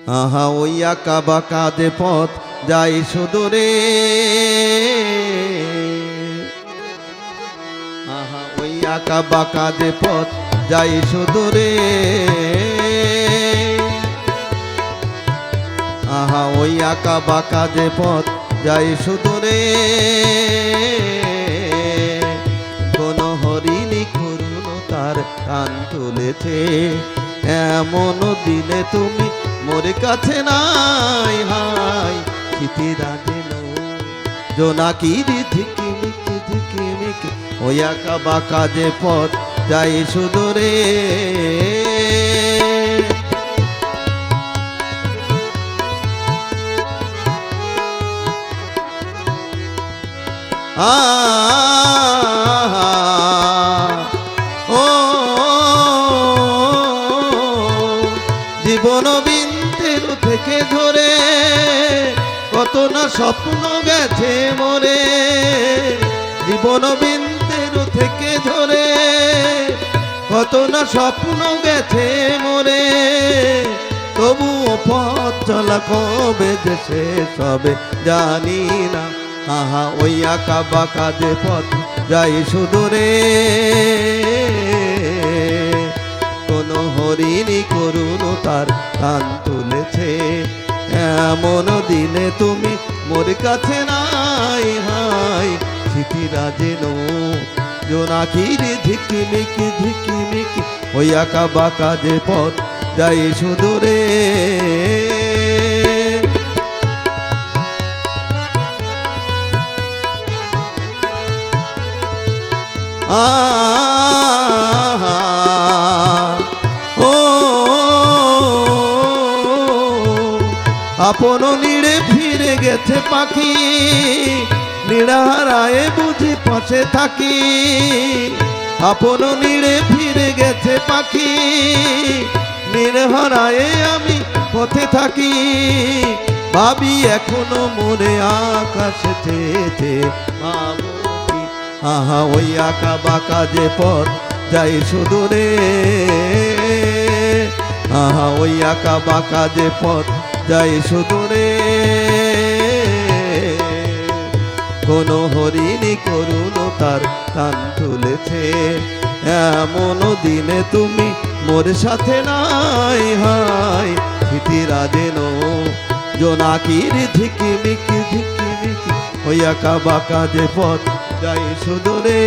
আহা ওই আঁকা বাঁকা যে পথ যাই সুদূরে, আহা ওই আঁকা বাঁকা যে পথ যাই সুদূরে, আহা ওই আঁকা বাঁকা যে পথ যাই সুদূরে, কোন হরিণী করুণ তার কান তুলেছে, এমন দিনে তুমি মোর কাছে নাই, হাই স্মৃতিরা যেন জোনাকির ঝিকিমিকি ঝিকিমিকি, ওই আঁকা বাঁকা যে পথ যাই সুদূরে। ও জীবন বিন্তের থেকে ধরে কত না স্বপ্ন গেছে মোরে, জীবন বিন্তের থেকে ধরে কত না স্বপ্ন গেছে মোরে, তবুও পথ চলা কবে যে শেষ হবে জানি না, আহা ওই আঁকা বাঁকা যে পথ যাই সুদূরে, কোন হরিণী করুণ তার কান তুলেছে, এমন দিনে তুমি মোর কাছে নাই, হাই স্মৃতিরা যেন জোনাকির ঝিকিমিকি ঝিকিমিকি, ওই আঁকা বাঁকা যে পথ যাই সুদূরে। ও আপন নীড়ে ফিরে গেছে পাখি, নিড়াহারায় বুঝি পাশে থাকি, আপন নীড়ে ফিরে গেছে পাখি, নিড়হারায় আমি পথে থাকি, ভাবি এখনো মনে আকাশে চেয়েছে ভাবো, আহা ওই আঁকা বাঁকা যে পথ যাই সুদূরে, আহা ওই আঁকা বাঁকা যে পথ যাই সুদূরে, কোন হরিণী করুণ তার কান তুলেছে, এমন দিনে তুমি মোর সাথে নাই, হাই স্মৃতিরা যেন জোনাকির ঝিকিমিকি ঝিকিমিকি, ওই আঁকা বাঁকা যে পথ যাই সুদূরে।